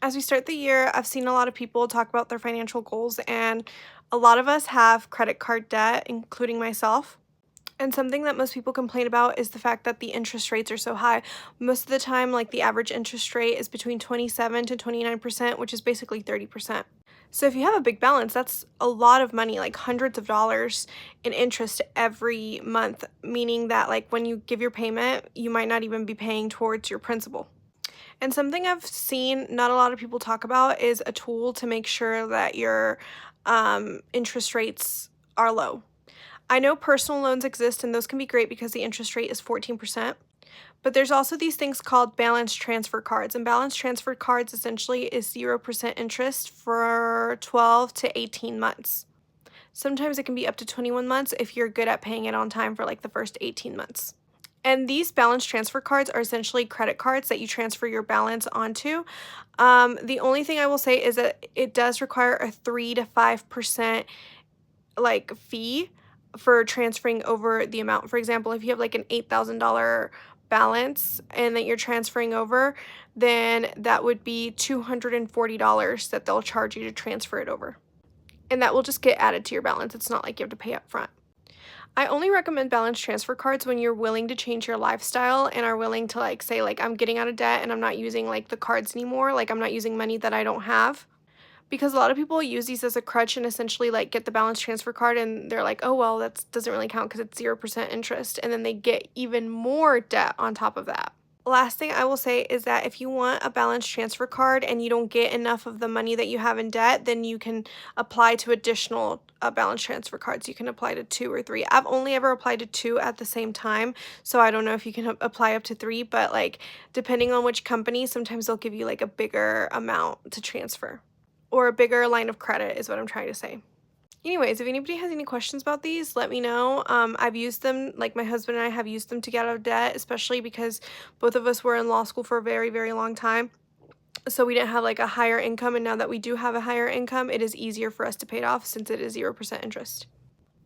As we start the year, I've seen a lot of people talk about their financial goals, and a lot of us have credit card debt, including myself. And something that most people complain about is the fact that the interest rates are so high. Most of the time, like the average interest rate is between 27 to 29%, which is basically 30%. So if you have a big balance, that's a lot of money, like hundreds of dollars in interest every month, meaning that like when you give your payment, you might not even be paying towards your principal. And something I've seen not a lot of people talk about is a tool to make sure that your interest rates are low. I know personal loans exist and those can be great because the interest rate is 14%. But there's also these things called balance transfer cards. And balance transfer cards essentially is 0% interest for 12 to 18 months. Sometimes it can be up to 21 months if you're good at paying it on time for like the first 18 months. And these balance transfer cards are essentially credit cards that you transfer your balance onto. The only thing I will say is that it does require a 3 to 5% like fee for transferring over the amount. For example, if you have like an $8,000 balance and that you're transferring over, then that would be $240 that they'll charge you to transfer it over. And that will just get added to your balance. It's not like you have to pay up front. I only recommend balance transfer cards when you're willing to change your lifestyle and are willing to like say like I'm getting out of debt and I'm not using like the cards anymore, like I'm not using money that I don't have. Because a lot of people use these as a crutch and essentially like get the balance transfer card and they're like, "Oh, well, that doesn't really count because it's 0% interest." And then they get even more debt on top of that. Last thing I will say is that if you want a balance transfer card and you don't get enough of the money that you have in debt, then you can apply to additional balance transfer cards. You can apply to 2 or 3. I've only ever applied to 2 at the same time, so I don't know if you can apply up to 3, but like depending on which company, sometimes they'll give you like a bigger amount to transfer or a bigger line of credit is what I'm trying to say. Anyways, if anybody has any questions about these, let me know. I've used them, like my husband and I have used them to get out of debt, especially because both of us were in law school for a very, very long time. So we didn't have like a higher income, and now that we do have a higher income, it is easier for us to pay it off since it is 0% interest.